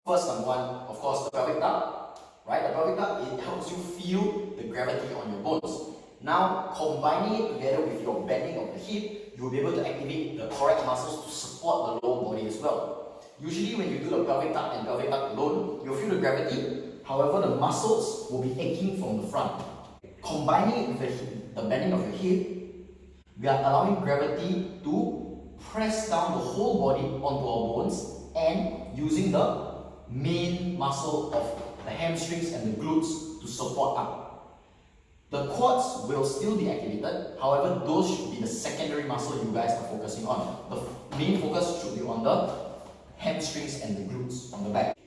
First one, of course, the pelvic duct, right? The pelvic duct, it helps you feel the gravity on your bones. Now, combining it together with your bending of the hip, you'll be able to activate the correct muscles to support the lower body as well. Usually when you do the pelvic duct and pelvic duct alone, you'll feel the gravity. However, the muscles will be aching from the front. Combining it with the bending of your hip, we are allowing gravity to press down the whole body onto our bones and using the main muscle of the hamstrings and the glutes to support up. The quads will still be activated, however, those should be the secondary muscle you guys are focusing on. The main focus should be on the hamstrings and the glutes on the back.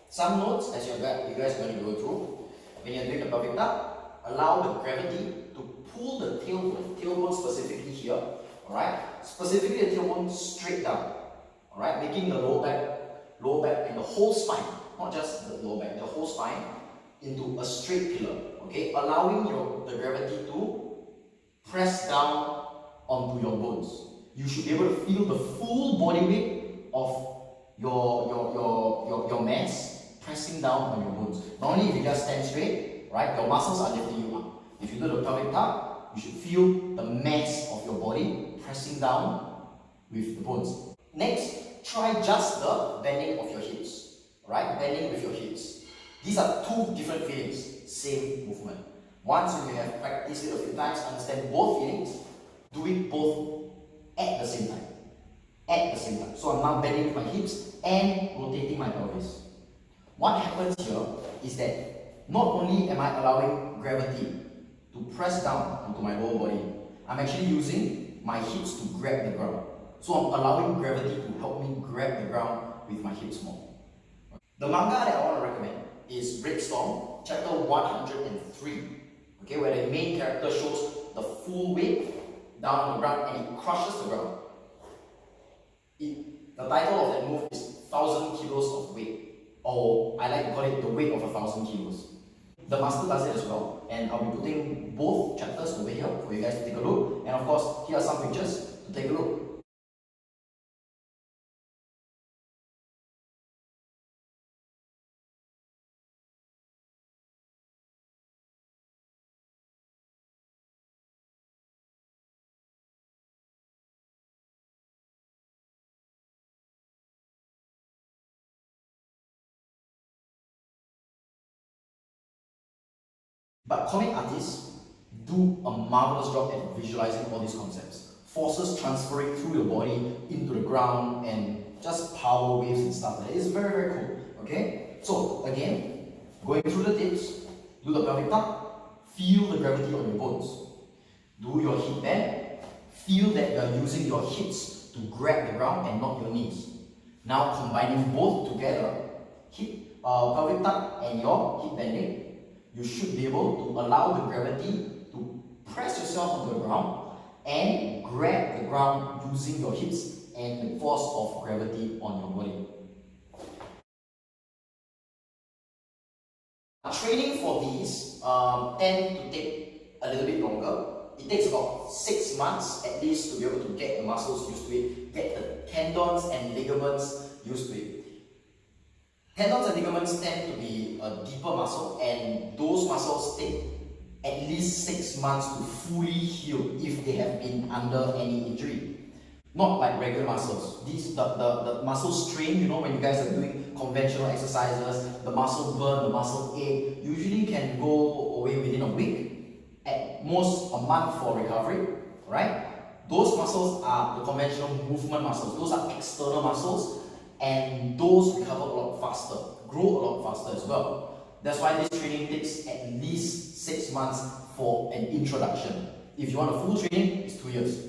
Some notes as you guys are going to go through. When you're doing the pelvic duct, allow the gravity to pull the tailbone specifically here, alright? Specifically the tailbone straight down, alright? Making the lower back and the whole spine, not just the lower back, the whole spine into a straight pillar, okay? Allowing the gravity to press down onto your bones. You should be able to feel the full body weight of your mass pressing down on your bones. Not only if you just stand straight, right? Your muscles are lifting you up. If you do the pelvic duct, you should feel the mass of your body pressing down with the bones. Next, try just the bending of your hips, right? Bending with your hips. These are two different feelings, same movement. Once you have practiced it a few times, understand both feelings, do it both at the same time. At the same time. So I'm now bending with my hips and rotating my pelvis. What happens here is that not only am I allowing gravity to press down onto my lower body, I'm actually using my hips to grab the ground. So I'm allowing gravity to help me grab the ground with my hips more. The manga that I want to recommend is Storm, chapter 103, okay, where the main character shows the full weight down on the ground and it crushes the ground. The title of that move is 1,000 kilos of weight, or I like to call it the weight of 1,000 kilos. The master does it as well, and I'll be putting both chapters over here for you guys to take a look. And of course, here are some pictures to take a look. But comic artists do a marvelous job at visualizing all these concepts. Forces transferring through your body into the ground and just power waves and stuff like that. It's very, very cool. Okay? So again, going through the tips, do the pelvic duct, feel the gravity on your bones. Do your hip bend, feel that you are using your hips to grab the ground and not your knees. Now combining both together, pelvic duct and your hip bending, you should be able to allow the gravity to press yourself onto the ground and grab the ground using your hips and the force of gravity on your body. Training for these tend to take a little bit longer. It takes about 6 months at least to be able to get the muscles used to it, get the tendons and ligaments used to it. Tendons and ligaments tend to be a deeper muscle, and those muscles take at least 6 months to fully heal if they have been under any injury. Not like regular muscles. The muscle strain, you know, when you guys are doing conventional exercises, the muscle burn, the muscle ache, usually can go away within a week, at most a month for recovery, right? Those muscles are the conventional movement muscles. Those are external muscles, and those recover a lot faster, grow a lot faster as well. That's why this training takes at least 6 months for an introduction. If you want a full training, it's 2 years,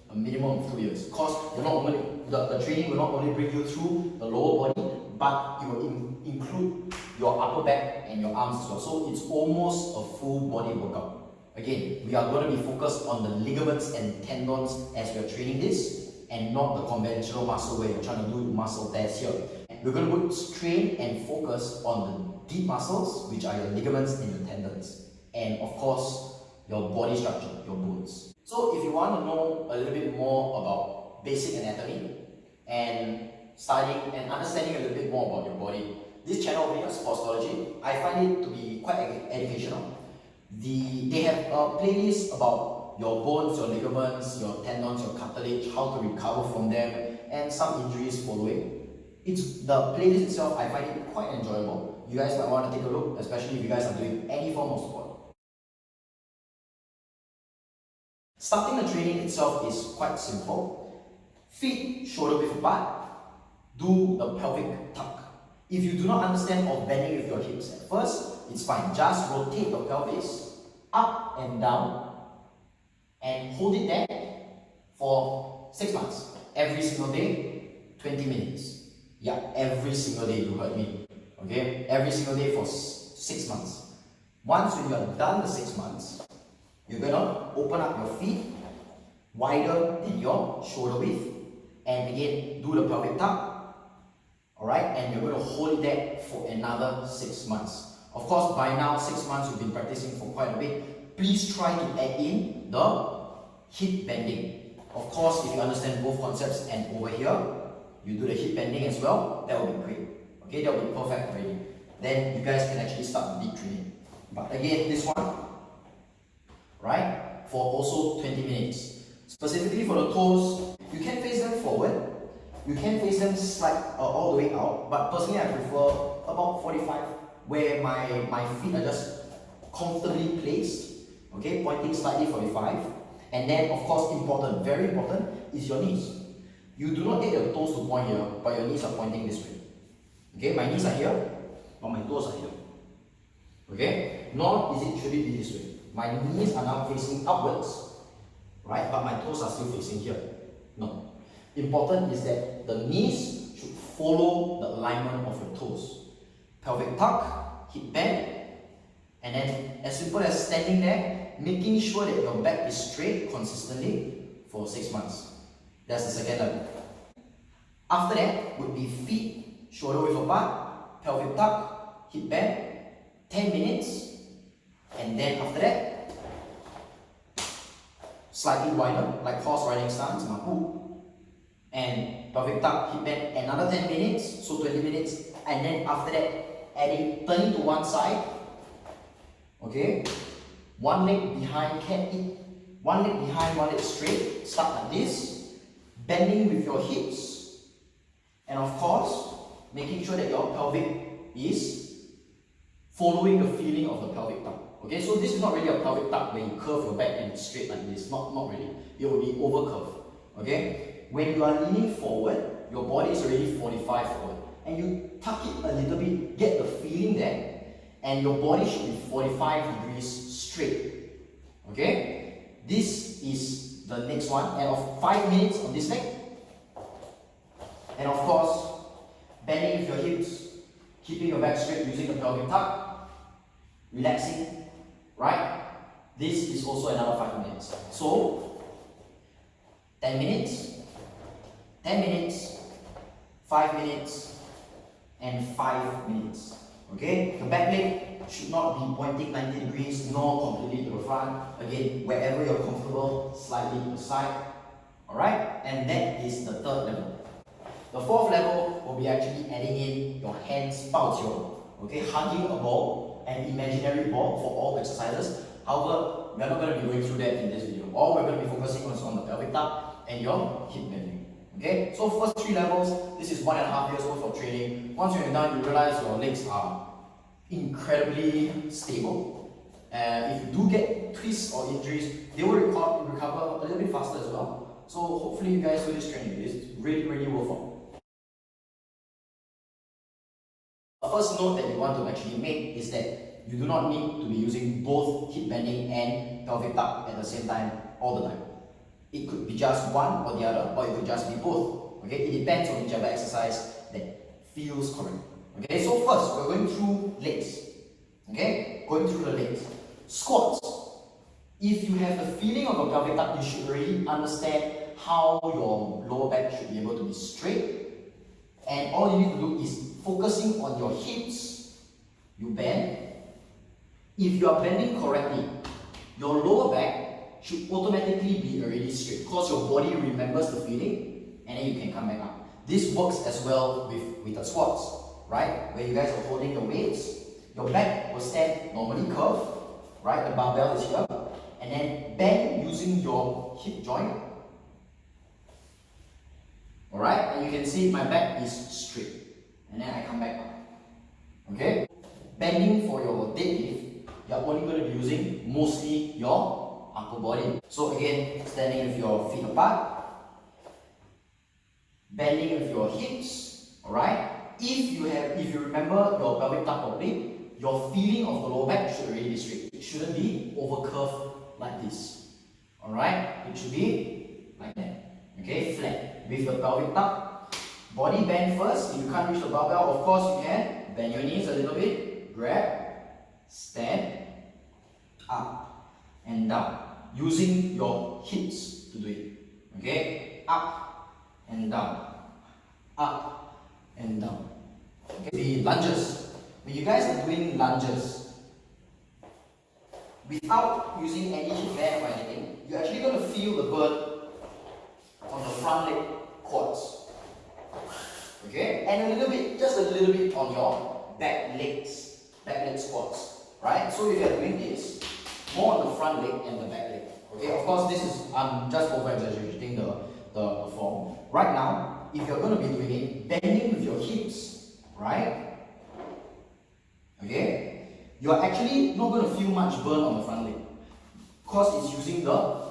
a minimum of 2 years. Because the training will not only bring you through the lower body, but it will include your upper back and your arms as well. So it's almost a full body workout. Again, we are going to be focused on the ligaments and tendons as we are training this, and not the conventional muscle where you're trying to do muscle tests here. We're going to strain and focus on the deep muscles, which are your ligaments and your tendons, and of course your body structure, your bones. So if you want to know a little bit more about basic anatomy and studying and understanding a little bit more about your body, This channel over here, Sportsology, I find it to be quite educational. They have a playlist about your bones, your ligaments, your tendons, your cartilage, how to recover from them, and some injuries following. The playlist itself, I find it quite enjoyable. You guys might want to take a look, especially if you guys are doing any form of sport. Starting the training itself is quite simple. Feet shoulder width apart. Do the pelvic tuck. If you do not understand of bending with your hips at first, it's fine. Just rotate your pelvis up and down and hold it there for 6 months. Every single day, 20 minutes. Yeah, every single day, you heard me. Okay, every single day for 6 months. Once when you are done the 6 months, you're gonna open up your feet wider than your shoulder width, and again do the pelvic tuck. Alright, and you're gonna hold it there for another 6 months. Of course, by now 6 months you've been practicing for quite a bit. Please try to add in the hip bending. Of course, if you understand both concepts and over here, you do the hip bending as well, that will be great. Okay, that will be perfect already. Then you guys can actually start the deep training. But again, this one, right, for also 20 minutes. Specifically for the toes, you can face them forward, you can face them all the way out, but personally I prefer about 45, where my feet are just comfortably placed, okay, pointing slightly 45. And then, of course, important, very important, is your knees. You do not get your toes to point here, but your knees are pointing this way. Okay, my knees are here, but my toes are here. Okay, nor should it be this way. My knees are now facing upwards, right? But my toes are still facing here. No. Important is that the knees should follow the alignment of your toes. Pelvic tuck, hip bend, and then as simple as standing there, making sure that your back is straight consistently for 6 months. That's the second level. After that would be feet shoulder width apart, pelvic tuck, hip bend, 10 minutes, and then after that, slightly wider, like horse riding stance, and pelvic tuck, hip bend, another 10 minutes, so 20 minutes, and then after that, turning to one side, okay, one leg behind, one leg behind, one leg straight, start like this, bending with your hips, and of course, making sure that your pelvic is following the feeling of the pelvic tuck. Okay, so this is not really a pelvic tuck where you curve your back and it's straight like this. Not really. It will be over curved. Okay? When you are leaning forward, your body is already 45 forward. And you tuck it a little bit, get the feeling there, and your body should be 45 degrees straight. Okay? This is the next one. And of 5 minutes on this leg. And of course, bending with your hips, keeping your back straight using the pelvic tuck, relaxing. Right? This is also another 5 minutes. So, 10 minutes, 10 minutes, 5 minutes, and 5 minutes. Okay? The back leg should not be pointing 90 degrees, nor completely to the front. Again, wherever you're comfortable, slightly to the side. Alright? And that is the third level. The fourth level will be actually adding in your hands 抱球. Okay? Hugging a ball, an imaginary ball for all exercises. However, we're not going to be going through that in this video. All we're going to be focusing on the pelvic tuck and your hip bending. Okay, so first 3 levels, this is 1.5 years worth of training. Once you're done, you realize your legs are incredibly stable. If you do get twists or injuries, they will recover a little bit faster as well. So hopefully you guys do this training. It's really, really worthwhile. The first note that you want to actually make is that you do not need to be using both hip bending and pelvic tuck at the same time all the time. It could be just one or the other, or it could just be both. Okay, it depends on whichever exercise that feels correct. Okay, so first we're going through legs. Okay, going through the legs. Squats. If you have the feeling of a pelvic tuck, you should already understand how your lower back should be able to be straight. And all you need to do is focusing on your hips, you bend. If you are bending correctly, your lower back should automatically be already straight because your body remembers the feeling and then you can come back up. This works as well with the squats, right, where you guys are holding your weights, your back will stand normally curved, right, the barbell is here, and then bend using your hip joint. Alright, and you can see my back is straight, and then I come back up. Okay? Bending for your deadlift, you're only going to be using mostly your upper body. So again, standing with your feet apart, bending with your hips, alright? If you remember your pelvic tuck properly, your feeling of the lower back should really be straight. It shouldn't be over curved like this. Alright? It should be like that. Okay, flat. With the pelvic tuck, body bend first. If you can't reach the barbell, of course you can bend your knees a little bit, grab, stand, up and down, using your hips to do it. Okay, up and down, up and down. Okay, the lunges. When you guys are doing lunges, without using any hip band or anything, you're actually going to feel the burn on the front leg quads. Okay? And a little bit, just a little bit on your back leg squats. Right? So if you're doing this, more on the front leg and the back leg. Okay? Of course, this is, I'm just over exaggerating the form. Right now, if you're going to be doing it, bending with your hips, right? Okay? You're actually not going to feel much burn on the front leg. Because it's using the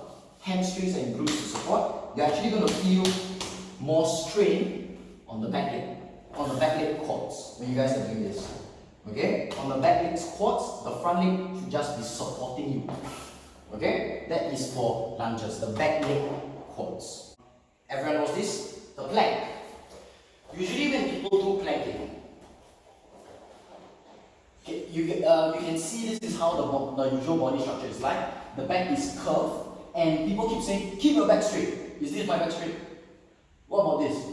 hamstrings and glutes to support. You're actually going to feel more strain on the back leg quads when you guys are doing this. Okay? On the back leg quads, the front leg should just be supporting you. Okay? That is for lunges, the back leg quads. Everyone knows this? The plank. Usually when people do planking, you can see this is how the usual body structure is like. The back is curved, and people keep saying, keep your back straight. Is this my back straight? What about this?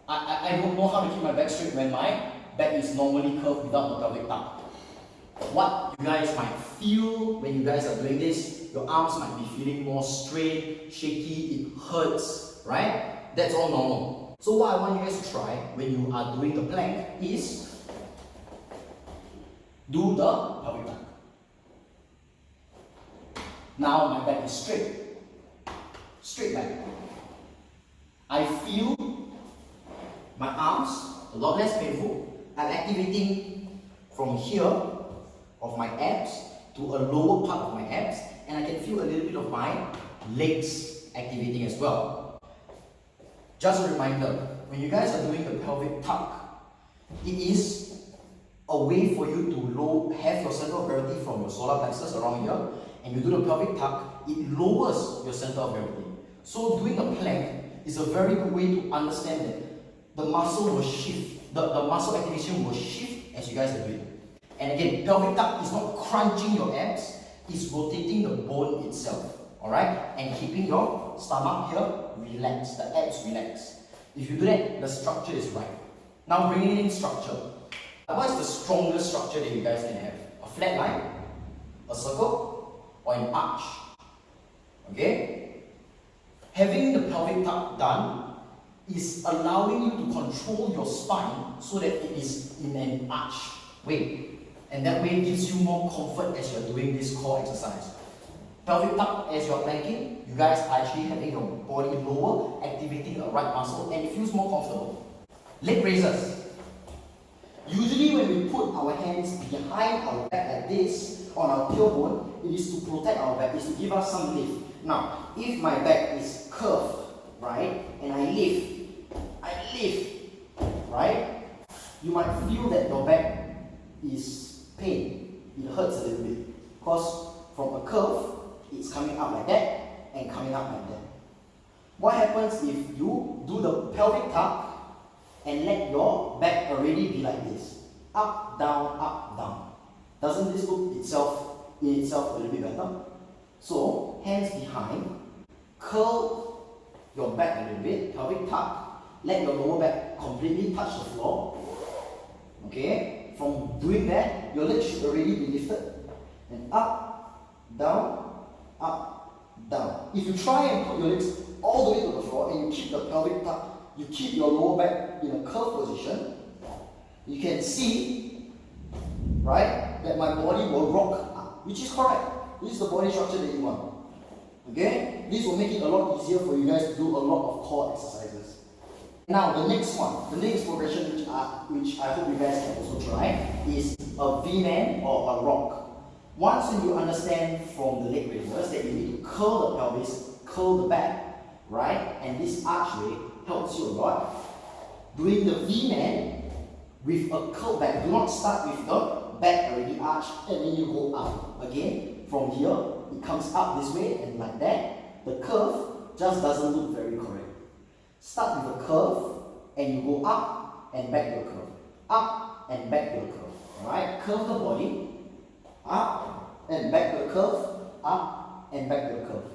I don't know how to keep my back straight when my back is normally curved without the pelvic tuck. What you guys might feel when you guys are doing this, your arms might be feeling more strained, shaky, it hurts, right? That's all normal. So what I want you guys to try when you are doing the plank is do the pelvic tuck. Now my back is straight. Straight back. I feel my arms a lot less painful. I'm activating from here of my abs to a lower part of my abs, and I can feel a little bit of my legs activating as well. Just a reminder, when you guys are doing the pelvic tuck, it is a way for you to have your center of gravity from your solar plexus around here, and you do the pelvic tuck, it lowers your center of gravity. So doing a plank is a very good way to understand that the muscle will shift, the muscle activation will shift as you guys are doing. And again, pelvic tuck is not crunching your abs, it's rotating the bone itself, alright? And keeping your stomach here relaxed, the abs relaxed. If you do that, the structure is right. Now bringing in structure. What is the strongest structure that you guys can have? A flat line, a circle, or an arch? Okay? Having the pelvic tuck done is allowing you to control your spine so that it is in an arch way. And that way gives you more comfort as you're doing this core exercise. Pelvic tuck, as you're planking, you guys are actually having your body lower, activating the right muscle, and it feels more comfortable. Leg raises. Usually when we put our hands behind our back like this, on our tailbone, it is to protect our back, it is to give us some lift. Now, if my back is curved, right, and I lift, right, you might feel that your back is pain. It hurts a little bit. Because from a curve, it's coming up like that and coming up like that. What happens if you do the pelvic tuck and let your back already be like this? Up, down, Doesn't this look in itself a little bit better? So, hands behind, curl your back a little bit, pelvic tuck, let your lower back completely touch the floor. Okay? From doing that, your legs should already be lifted. And up, down, down. If you try and put your legs all the way to the floor and you keep the pelvic tuck, you keep your lower back in a curved position, you can see, right, that my body will rock up, which is correct. This is the body structure that you want. Okay? This will make it a lot easier for you guys to do a lot of core exercises. Now the next one, the next progression which I hope you guys can also try is a V-man or a rock. Once you understand from the leg raises that you need to curl the pelvis, curl the back, right? And this archway helps you a lot. Doing the V-man with a curled back. Do not start with the back already arched and then you go up. Again, from here, it comes up this way and like that. The curve just doesn't look very correct. Start with a curve and you go up and back to a curve. Up and back to a curve. Alright? Curve the body. Up and back to a curve. Up and back to a curve.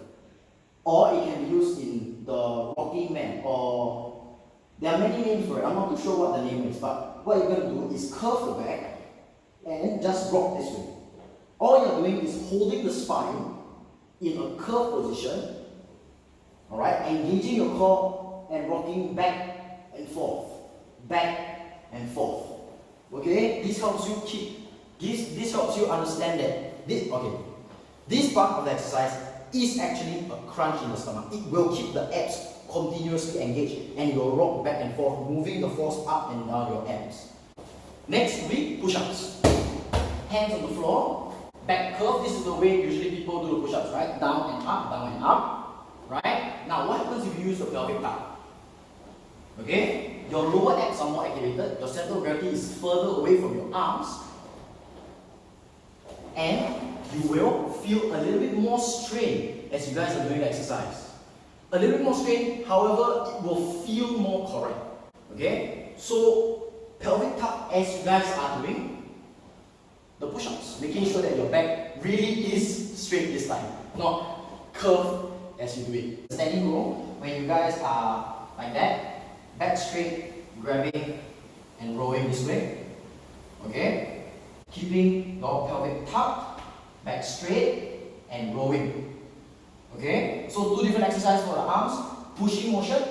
Or it can be used in the rocking man, or there are many names for it. I'm not too sure what the name is, but what you're going to do is curve the back and just rock this way. All you're doing is holding the spine in a curved position, alright, engaging your core and rocking back and forth, back and forth. Okay, this helps you keep, this helps you understand that this part of the exercise is actually a crunch in the stomach. It will keep the abs continuously engaged and you will rock back and forth, moving the force up and down your abs. Next will be push-ups. Hands on the floor, back curve. This is the way usually people do the push-ups, right? Down and up, right? Now what happens if you use the pelvic tuck? Okay, your lower abs are more activated, your center of gravity is further away from your arms, and you will feel a little bit more strain as you guys are doing the exercise. A little bit more strain, however, it will feel more correct. Okay? So, pelvic tuck as you guys are doing the push-ups, making sure that your back really is straight this time, not curved as you do it. Standing row, when you guys are like that, back straight, grabbing and rowing this way. Okay? Keeping your pelvic tucked, back straight and rowing. Okay, so two different exercises for the arms, pushing motion,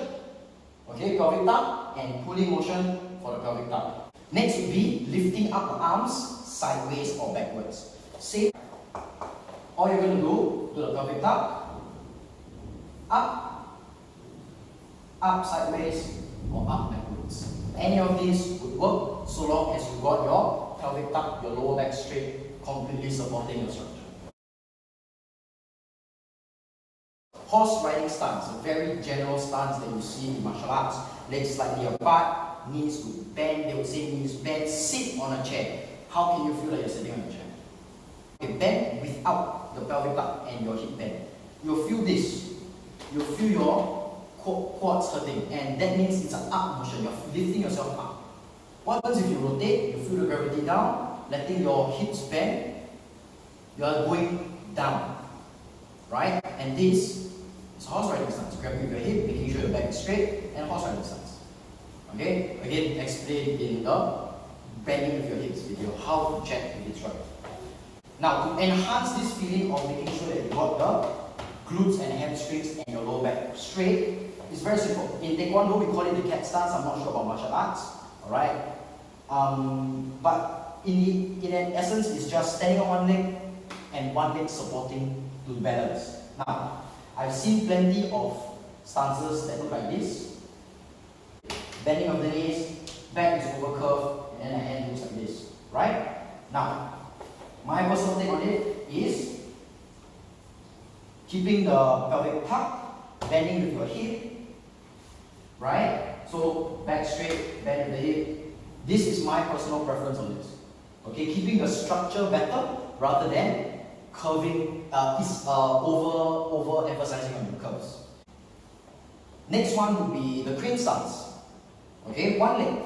okay, pelvic tuck, and pulling motion for the pelvic tuck. Next would be lifting up the arms sideways or backwards. Same. All you're going to do the pelvic tuck, up, up sideways or up backwards. Any of these would work so long as you got your pelvic tuck, your lower back straight, completely supporting your structure. Horse riding stance, a very general stance that you see in martial arts. Legs slightly apart, knees would bend, they would say knees bend, sit on a chair. How can you feel like you're sitting on a chair? Okay, bend without the pelvic tuck and your hip bend. You'll feel this. You'll feel your quads hurting, and that means it's an up motion. You're lifting yourself up. What happens if you rotate, you feel the gravity down, letting your hips bend, you are going down. Right? And this is horse riding stance. Grabbing your hip, making sure your back is straight, and horse riding stance. Okay? Again, explain in the bending of your hips video how to check if it's right. Now, to enhance this feeling of making sure that you got the glutes and hamstrings and your lower back straight, it's very simple. In Taekwondo, we call it the cat stance. I'm not sure about martial arts. Alright? But in essence, it's just standing on one leg and one leg supporting to balance. Now, I've seen plenty of stances that look like this. Bending of the knees, back is over curved, and then the hand looks like this. Right? Now, my personal take on it is keeping the pelvic tuck, bending with your hip. Right? So, back straight, bend with the hip. This is my personal preference on this. Okay, keeping the structure better rather than curving, over emphasizing on the curves. Next one would be the crane stance. Okay, one leg.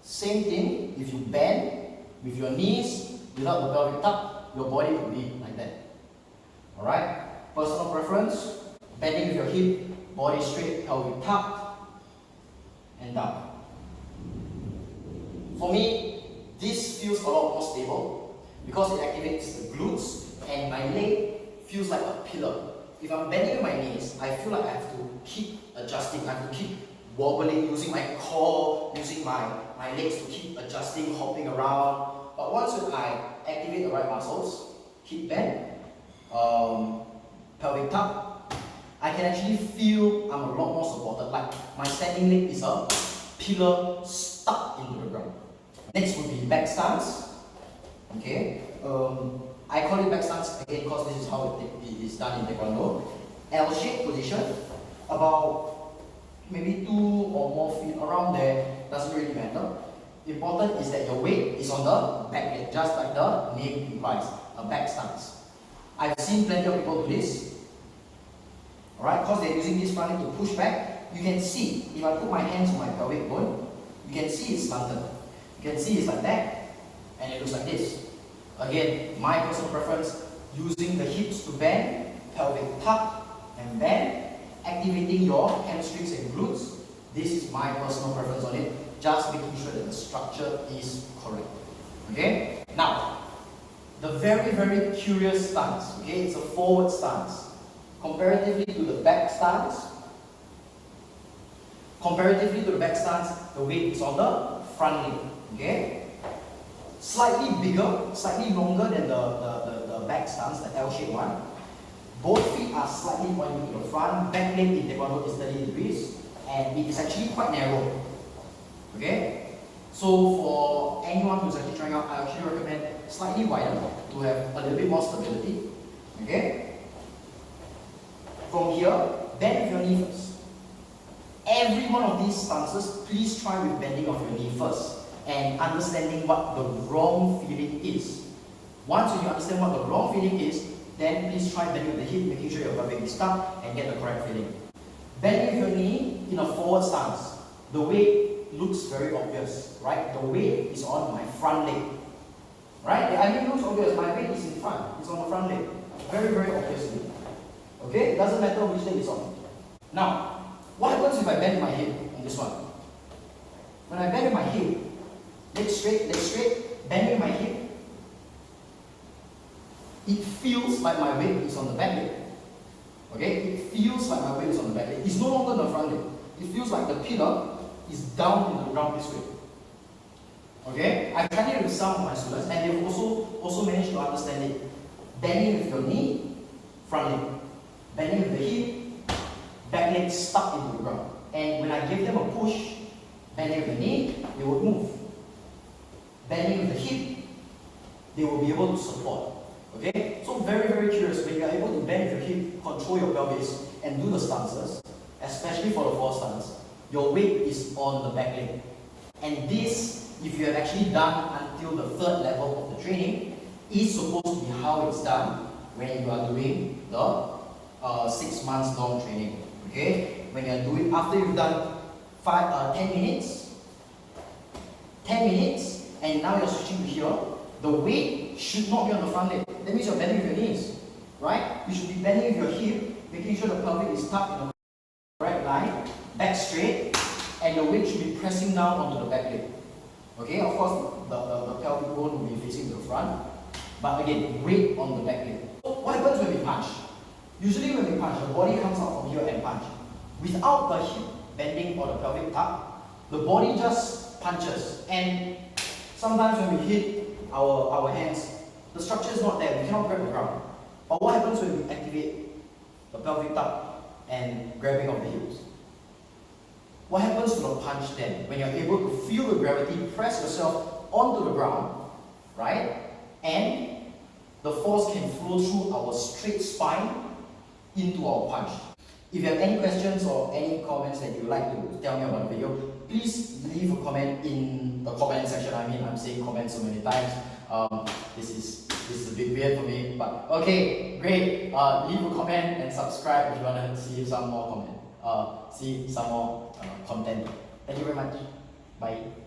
Same thing, if you bend with your knees without the pelvic tuck, your body would be like that. Alright, personal preference, bending with your hip, body straight, pelvic tucked, and down. For me, this feels a lot more stable because it activates the glutes and my leg feels like a pillar. If I'm bending with my knees, I feel like I have to keep adjusting, I have to keep wobbling, using my core, using my legs to keep adjusting, hopping around. But once I activate the right muscles, hip bend, pelvic tuck, I can actually feel I'm a lot more supported. Like my standing leg is a pillar stuck into the ground. Next would be back stance. Okay, I call it back stance again because this is how it is done in Taekwondo. L-shaped position, about maybe 2 or more feet around there, doesn't really matter. Important is that your weight is on the back leg, just like the name implies, a back stance. I've seen plenty of people do this, alright, because they're using this front leg to push back. You can see, if I put my hands on my pelvic bone, you can see it's slanted. You can see it's like that, and it looks like this. Again, my personal preference, using the hips to bend, pelvic tuck and bend, activating your hamstrings and glutes. This is my personal preference on it, just making sure that the structure is correct. Okay? Now, the very, very curious stance, okay, it's a forward stance. Comparatively to the back stance, the weight is on the front leg. Okay? Slightly bigger, slightly longer than the back stance, the L-shaped one. Both feet are slightly pointing to the front. Back leg in Taekwondo is 30 degrees, and it is actually quite narrow. Okay? So for anyone who's actually trying out, I actually recommend slightly wider to have a little bit more stability. Okay? From here, bend your knee first. Every one of these stances, please try with bending of your knee first and understanding what the wrong feeling is. Once you understand what the wrong feeling is, then please try bending with the hip, making sure your pelvic is stuck and get the correct feeling. Bending with your knee in a forward stance, the weight looks very obvious, right? The weight is on my front leg, right? I mean, it looks obvious. My weight is in front. It's on the front leg, very, very obviously. Okay, it doesn't matter which leg it's on. Now, what happens if I bend my hip on this one? When I bend my hip, leg straight, bending my hip, it feels like my weight is on the back leg. Okay? It feels like my weight is on the back leg. It's no longer the front leg. It feels like the pillar is down in the ground this way. Okay? I tried it with some of my students and they've also managed to understand it. Bending with your knee, front leg. Bending with the hip, back leg stuck into the ground. And when I give them a push, bending with the knee, they would move. Bending with the hip, they will be able to support. Okay? So very, very curious, when you are able to bend with your hip, control your pelvis, and do the stances, especially for the forward stance, your weight is on the back leg. And this, if you have actually done until the 3rd level of the training, is supposed to be how it's done when you are doing the 6 months long training. Okay? When you are doing, after you've done 10 minutes, and now you're switching to here, the weight should not be on the front leg. That means you're bending with your knees, right? You should be bending with your hip, making sure the pelvic is tucked in the correct line, back straight, and the weight should be pressing down onto the back leg. Okay, of course, the pelvic bone will be facing to the front, but again, weight on the back leg. So what happens when we punch? Usually when we punch, the body comes out from here and punch. Without the hip bending or the pelvic tuck, the body just punches. And sometimes when we hit our hands, the structure is not there, we cannot grab the ground. But what happens when we activate the pelvic tuck and grabbing of the hips? What happens to the punch then? When you're able to feel the gravity, press yourself onto the ground, right? And the force can flow through our straight spine into our punch. If you have any questions or any comments that you'd like to tell me about the video, please leave a comment in the comment section. I mean, I'm saying comments so many times. This is a bit weird for me, but okay, great. Leave a comment and subscribe if you want to see some more content. Thank you very much. Bye.